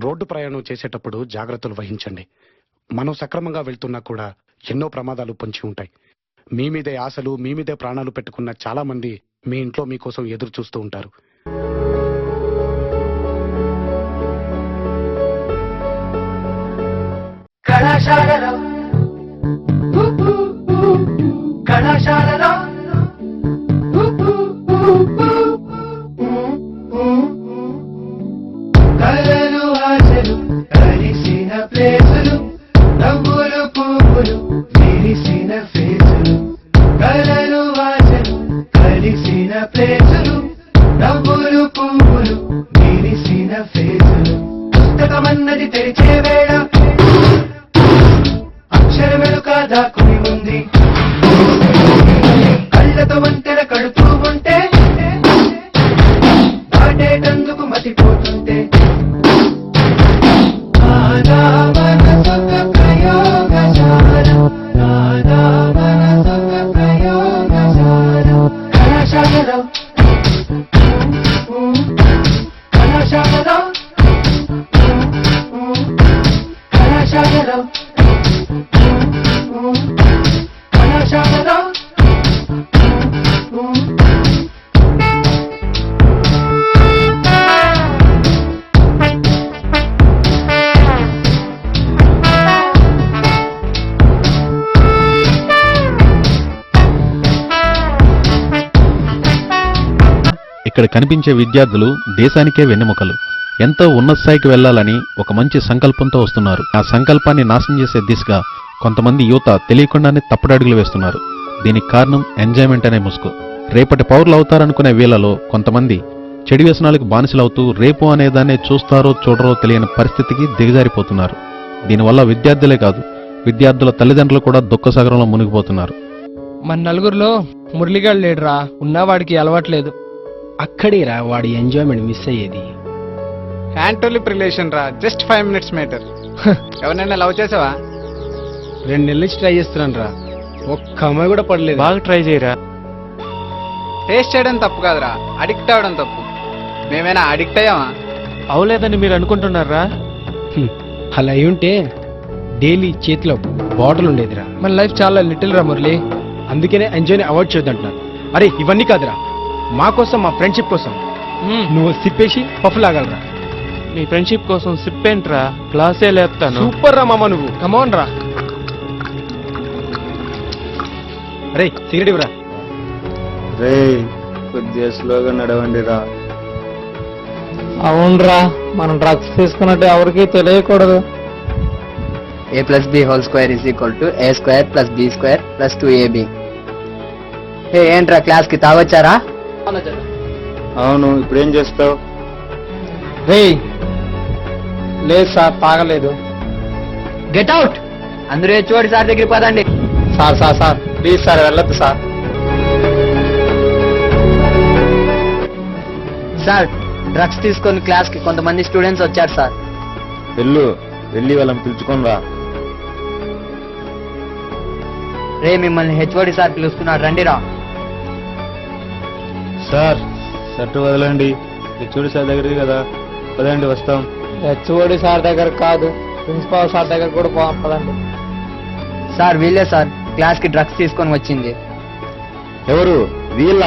Road ప్రయాణం చేసేటప్పుడు జాగ్రత్తలు వహించండి. మనం సక్రమంగా వెళ్తున్నా కూడా ఎన్నో ప్రమాదాలు పొంచి ఉంటాయి. మీ మీదే ఆశలు, మీ మీదే ప్రాణాలు పెట్టుకున్న చాలా మంది మీ ఇంట్లో మీకోసం ఎదురు చూస్తూ ఉంటారు. కళాశాలలో కళాశాలలో కళలు ఆశలు కలిసిన ప్లేసులు, నవ్వులు పువ్వులు విరిసిన ఫేసులు. కళలు ఆశలు కలిసిన ప్లేసులు, నవ్వులు పువ్వులు విరిసిన ఫేసులు. పుస్తకమన్నది తెరిచే వేళ అక్షరమెలుక దాక్కుని ఉంది. కళ్ళతో వంతెన కడుతూ ఉంటే దాటేటందుకు మతిపోతుంటే నాదా మనసొక ప్రయోగశాల, నాదా మనసొక ప్రయోగశాల. కళాశాలలో కళాశాలలో కళాశాలలో కళాశాలలో ఇక్కడ కనిపించే విద్యార్థులు దేశానికే వెన్నెముకలు. ఎంతో ఉన్నత స్థాయికి వెళ్లాలని ఒక మంచి సంకల్పంతో వస్తున్నారు. ఆ సంకల్పాన్ని నాశనం చేసే దిశగా కొంతమంది యువత తెలియకుండానే తప్పుడడుగులు వేస్తున్నారు. దీనికి కారణం ఎంజాయ్మెంట్ అనే ముసుగు. రేపటి పౌరులు అవుతారనుకునే వీళ్లలో కొంతమంది చెడు వ్యసనాలకు బానిసలవుతూ రేపు అనేదాన్ని చూస్తారో చూడరో తెలియని పరిస్థితికి దిగజారిపోతున్నారు. దీనివల్ల విద్యార్థులే కాదు, విద్యార్థుల తల్లిదండ్రులు కూడా దుఃఖసాగరంలో మునిగిపోతున్నారు. మన నలుగురిలో మురళిగాడు లేడురా, ఉన్నా వాడికి అలవాట్లేదు. అక్కడేరా వాడి ఎంజాయ్మెంట్ మిస్ అయ్యేది. హ్యాండ్ టు లిప్ రిలేషన్ రా, జస్ట్ 5 minutes మ్యాటర్. ఎవరినైనా లవ్ చేసావా? 2 నెలల నుంచి ట్రై చేస్తున్నాను రా, ఒక్క అమ్మాయి కూడా పడలేదు. బాగా ట్రై చేయరా. టేస్ట్ చేయడం తప్పు కాదురా, అడిక్ట్ అవ్వడం తప్పు. మేమైనా అడిక్ట్ అయ్యామా? అవలేదని మీరు అనుకుంటున్నారా? అలా అయి ఉంటే డైలీ చేతిలో బాటిల్ ఉండేదిరా. మన లైఫ్ చాలా లిటిల్ రా మురళి. అందుకనే ఎంజాయ్ని అవాయిడ్ చేయొద్దంటున్నాను. అరే ఇవన్నీ కాదురా, మా కోసం, మా ఫ్రెండ్షిప్ కోసం నువ్వు సిప్పేసి పఫ్ లాగలరా. నీ ఫ్రెండ్షిప్ కోసం సిప్ ఏంట్రా, క్లాసే లేపుతాను. సూపర్ రా మామ నువ్వు. కమాన్ రా. అరే సిగరెట్ ఇవ్వరా. రే కొద్దిగా స్లోగా నడవండి రా. అవునరా, మనం డ్రగ్స్ తీసుకున్నట్టు ఎవరికి తెలియకూడదు. a plus b whole square is equal to a square plus b square plus 2ab. హే ఏంట్రా క్లాస్ కి తాగొచ్చారా? అవును, ఇప్పుడేం చేస్తావు? రే లేదు సార్, తాగలేదు. Get out. అందరూ హెచ్ఓడి సార్ దగ్గరికి పదండి. Sir sir sir please sir, వెళ్ళొద్దు సార్. సార్ డ్రగ్స్ తీసుకొని క్లాస్ కి కొంతమంది స్టూడెంట్స్ వచ్చారు సార్. వెళ్ళి వాళ్ళని పిలుచుకొని రా. రే మిమ్మల్ని హెచ్ఓడి సార్ పిలుస్తున్నారు, రండి రా. సార్ షర్టు వదలండి, చూడు సార్ దగ్గరికి కదా, పదండి వస్తాం. హెచ్ఓడి సార్ దగ్గర కాదు, ప్రిన్సిపాల్ సార్ దగ్గర కూడా పోవాలండి. సార్ వీళ్ళే సార్ క్లాస్ కి డ్రగ్స్ తీసుకొని వచ్చింది. ఎవరు వీళ్ళ?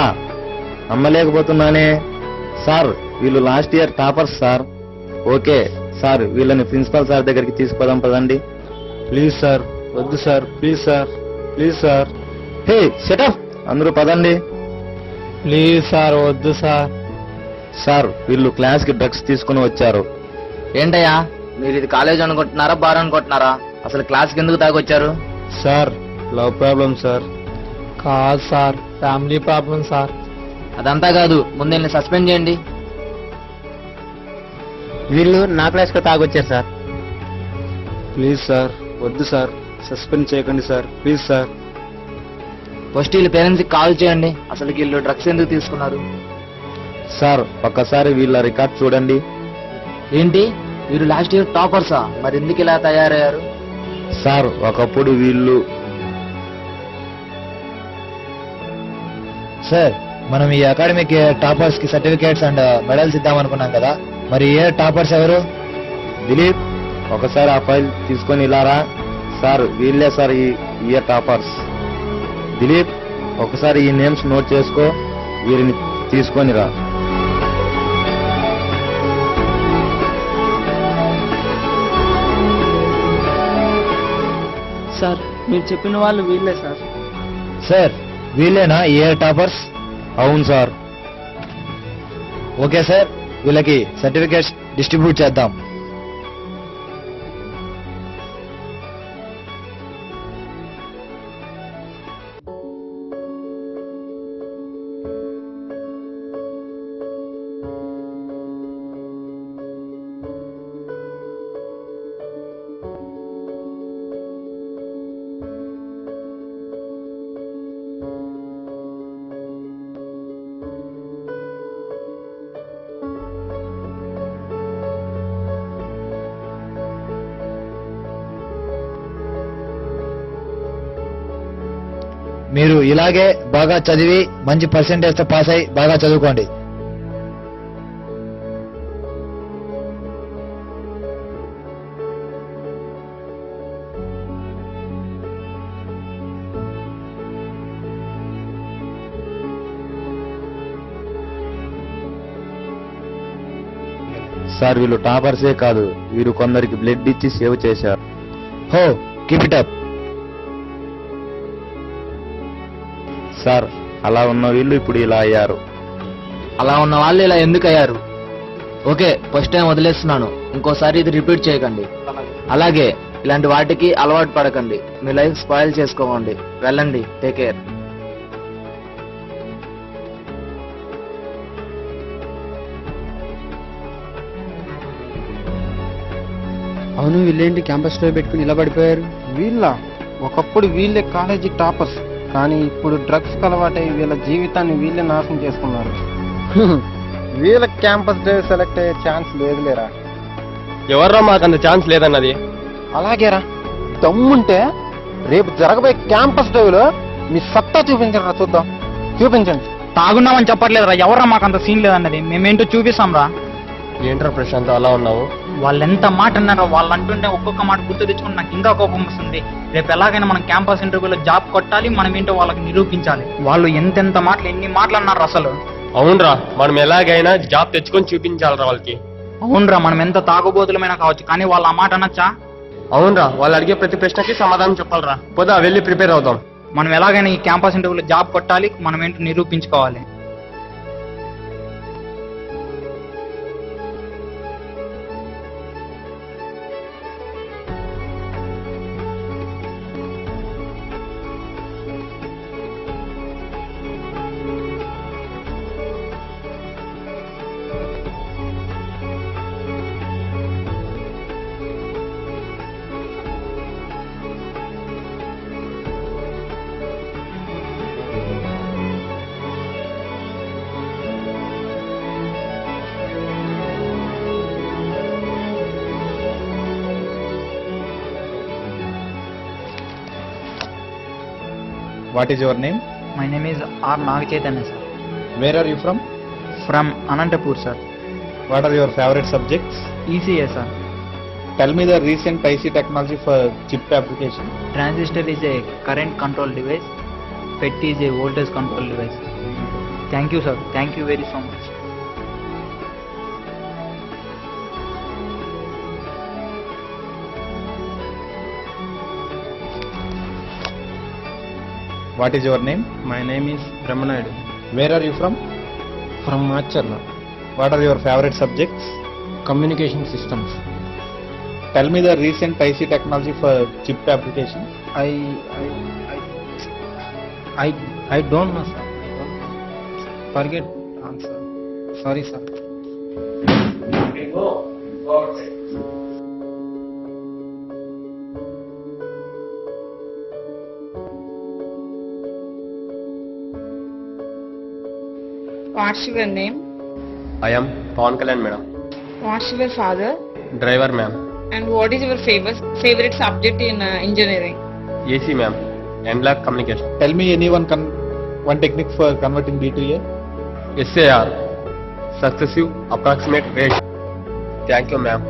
నమ్మలేకపోతున్నానే సార్, వీళ్ళు last year toppers sir. Okay sir, వీళ్ళని ప్రిన్సిపల్ సార్ దగ్గరికి తీసుకుపోదాం పదండి. ప్లీజ్ సార్, వద్దు sir, please sir, please sir. Hey shut up, అందరూ పదండి. ప్లీజ్ సార్, వద్దు సార్. సార్ వీళ్ళు క్లాస్ కి డ్రగ్స్ తీసుకుని వచ్చారు. ఏంటయ్యా మీరు ఇది కాలేజ్ అనుకుంటున్నారా, బార్ అనుకుంటున్నారా? అసలు క్లాస్ కి ఎందుకు తాగొచ్చారు? Sir love problem sir. కాదు సార్, ఫ్యామిలీ ప్రాబ్లం సార్. అదంతా కాదు, ముందు వీళ్ళని సస్పెండ్ చేయండి. వీళ్ళు నా క్లాస్ కి తాగొచ్చారు సార్. ప్లీజ్ సార్, వద్దు సార్, సస్పెండ్ చేయకండి సార్, ప్లీజ్ సార్. ఫస్ట్ వీళ్ళ పేరెంట్స్ కి కాల్ చేయండి, అసలు వీళ్ళు డ్రగ్స్ ఎందుకు తీసుకున్నారు. సార్ ఒక్కసారి వీళ్ళ రికార్డ్ చూడండి. ఏంటి వీరు లాస్ట్ ఇయర్ టాపర్సా? మరి ఎందుకు ఇలా తయారయ్యారు? సార్ ఒకప్పుడు వీళ్ళు సార్ మనం ఈ అకాడమిక్ టాపర్స్ కి సర్టిఫికేట్స్ అండ్ మెడల్స్ ఇద్దాం అనుకున్నాం కదా, మరి ఏ టాపర్స్ ఎవరు? దిలీప్ ఒకసారి ఆ ఫైల్ తీసుకొని ఇలా రా. సార్ వీళ్ళే సార్ ఈ ఇయర్ టాపర్స్. దిలీప్ ఒకసారి ఈ నేమ్స్ నోట్ చేసుకో, వీరిని తీసుకొని రా. సార్ మీరు చెప్పిన వాళ్ళు వీళ్ళే సార్. సార్ వీళ్ళేనా ఇయర్ టాపర్స్? అవును సార్. ఓకే సార్, వీళ్ళకి సర్టిఫికేట్స్ డిస్ట్రిబ్యూట్ చేద్దాం. మీరు ఇలాగే బాగా చదివి మంచి పర్సెంటేజ్ తో పాస్ అయి బాగా చదువుకోండి. సార్ వీళ్ళు టాపర్సే కాదు, వీరు కొందరికి బ్లడ్ ఇచ్చి సేవ్ చేశారు. హో కీప్ ఇట్ అప్. సార్ అలా ఉన్న వీళ్ళు ఇప్పుడు ఇలా అయ్యారు. అలా ఉన్న వాళ్ళు ఇలా ఎందుకు అయ్యారు? ఓకే, ఫస్ట్ టైం వదిలేస్తున్నాను, ఇంకోసారి ఇది రిపీట్ చేయకండి. అలాగే ఇలాంటి వాటికి అలవాటు పడకండి, మీ లైఫ్ స్పాయిల్ చేసుకోకండి. వెళ్ళండి, టేక్ కేర్. అవును, వీళ్ళేంటి క్యాంపస్ లో పెట్టుకుని ఇలా పడిపోయారు? వీళ్ళ ఒకప్పుడు వీళ్ళే కాలేజీ టాపర్స్, కానీ ఇప్పుడు డ్రగ్స్ అలవాటై వీళ్ళ జీవితాన్ని వీళ్ళే నాశనం చేసుకున్నారు. వీళ్ళ క్యాంపస్ డే సెలెక్ట్ అయ్యే ఛాన్స్ లేదులేరా. ఎవర్రా మాకు అంత ఛాన్స్ లేదన్నది? అలాగేరా, దమ్ముంటే రేపు జరగబోయే క్యాంపస్ డేలో మీ సత్తా చూపించండి, చూద్దాం. చూపించండి. తాగున్నామని చెప్పట్లేదురా, ఎవరా మాకు అంత సీన్ లేదన్నది, మేమేంటో చూపిస్తాం రా. ఏంట్రా ప్రశాంత్ అలా ఉన్నావు? వాళ్ళు ఎంత మాట అన్నారో, వాళ్ళు అంటుంటే ఒక్కొక్క మాట గుర్తు తెచ్చుకుని నాకు ఇంకా కోపం వస్తుంది. రేపు ఎలాగైనా మనం క్యాంపస్ ఇంటర్వ్యూలో జాబ్ కొట్టాలి, మనం ఏంటో వాళ్ళకి నిరూపించాలి. వాళ్ళు ఎంతెంత మాటలు, ఎన్ని మాటలు అన్నారు అసలు. అవునరా, మనం ఎలాగైనా జాబ్ తెచ్చుకొని చూపించాలరా వాళ్ళకి. అవునరా, మనం ఎంత తాగుబోతులమైనా కావచ్చు, కానీ వాళ్ళు ఆ మాట అనొచ్చా? అవునరా, వాళ్ళు అడిగే ప్రతి ప్రశ్నకి సమాధానం చెప్పాలరా. పోదా, వెళ్ళి ప్రిపేర్ అవుదాం. మనం ఎలాగైనా ఈ క్యాంపస్ ఇంటర్వ్యూలో జాబ్ కొట్టాలి, మనం ఏంటో నిరూపించుకోవాలి. What is your name? My name is R Naga Chaitanya sir. Where are you from? From Anantapur sir. What are your favourite subjects? ECA sir. Tell me the recent IC technology for chip application. Transistor is a current control device. FET is a voltage control device. Thank you sir. Thank you very so much. What is your name? My name is Brahmanaidu. Where are you from? From Macherla. What are your favorite subjects? Communication systems. Tell me the recent IC technology for chip application. I don't know sir. Forget answer. Sorry sir. What's your name? I am Pawan Kalyan madam. What's your father? Driver ma'am. And what is your favorite subject in engineering? AC ma'am. NLAC communication. Tell me one technique for converting B to A. SAR. Successive approximate ratio. Thank you ma'am.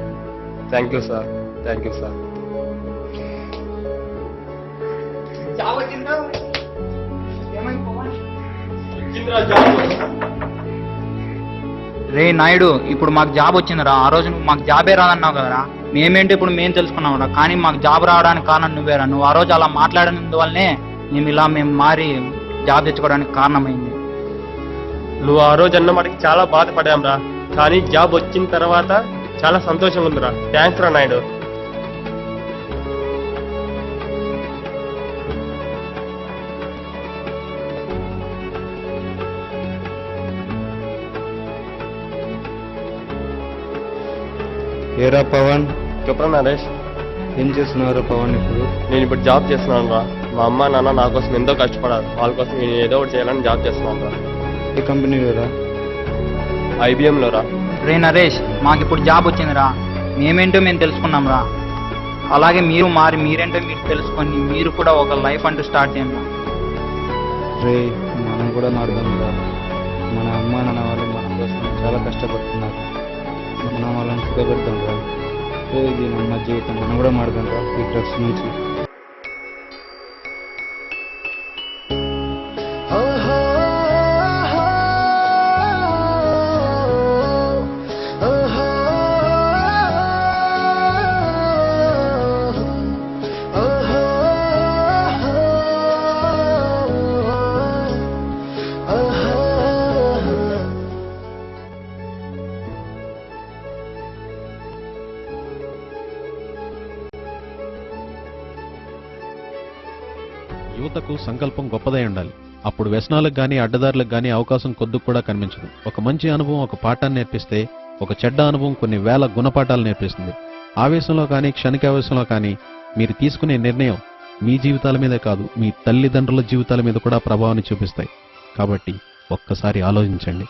Thank you sir, thank you sir. రే నాయుడు, ఇప్పుడు మాకు job వచ్చిందిరా. ఆ రోజు నువ్వు మాకు జాబే రాదన్నావు కదరా. మేమేంటో ఇప్పుడు మేము తెలుసుకున్నావురా. కానీ మాకు జాబ్ రావడానికి కారణం నువ్వేరా. నువ్వు ఆ రోజు అలా మాట్లాడినందువల్లనే మేము మారి జాబ్ తెచ్చుకోవడానికి కారణమైంది. నువ్వు ఆ రోజు అన్న మాటకి చాలా బాధపడాం రా, కానీ జాబ్ వచ్చిన తర్వాత చాలా సంతోషంగా ఉందిరా. థ్యాంక్స్ రా నాయుడు. ఏరా పవన్, చెప్పరా నరేష్? ఏం చేస్తున్నారు పవన్ ఇప్పుడు? నేను ఇప్పుడు జాబ్ చేస్తున్నాను రా. మా అమ్మ నాన్న నా కోసం ఎంతో కష్టపడారు. వాళ్ళ కోసం నేను ఏదో ఒకటి చేయాలని జాబ్ చేస్తున్నాను రా. ఏ కంపెనీలో? IBM లో రా. రే నరేష్, మాకు ఇప్పుడు జాబ్ వచ్చిందిరా. మేమేంటో మేము తెలుసుకున్నాం రా. అలాగే మీరు మారి మీరేంటో మీరు తెలుసుకొని మీరు కూడా ఒక లైఫ్ అంటూ స్టార్ట్ చేయండి. రే, మనం కూడా మారుదాం రా. మన అమ్మ నాన్న వాళ్ళు మన కోసం చాలా కష్టపడుతున్నారు. మనం వాళ్ళని సుఖపెడతాం రా. ఇది మన జీవితం, మనం కూడా మారుదాం రా ఈ డ్రగ్స్ నుంచి. యువతకు సంకల్పం గొప్పదై ఉండాలి. అప్పుడు వ్యసనాలకు గానీ అడ్డదారులకు గానీ అవకాశం కొద్దిగా కూడా కనిపించదు. ఒక మంచి అనుభవం ఒక పాఠాన్ని నేర్పిస్తే, ఒక చెడ్డ అనుభవం కొన్ని వేల గుణపాఠాలు నేర్పిస్తుంది. ఆవేశంలో కానీ క్షణికావేశంలో కానీ మీరు తీసుకునే నిర్ణయం మీ జీవితాల మీదే కాదు, మీ తల్లిదండ్రుల జీవితాల మీద కూడా ప్రభావాన్ని చూపిస్తాయి. కాబట్టి ఒక్కసారి ఆలోచించండి.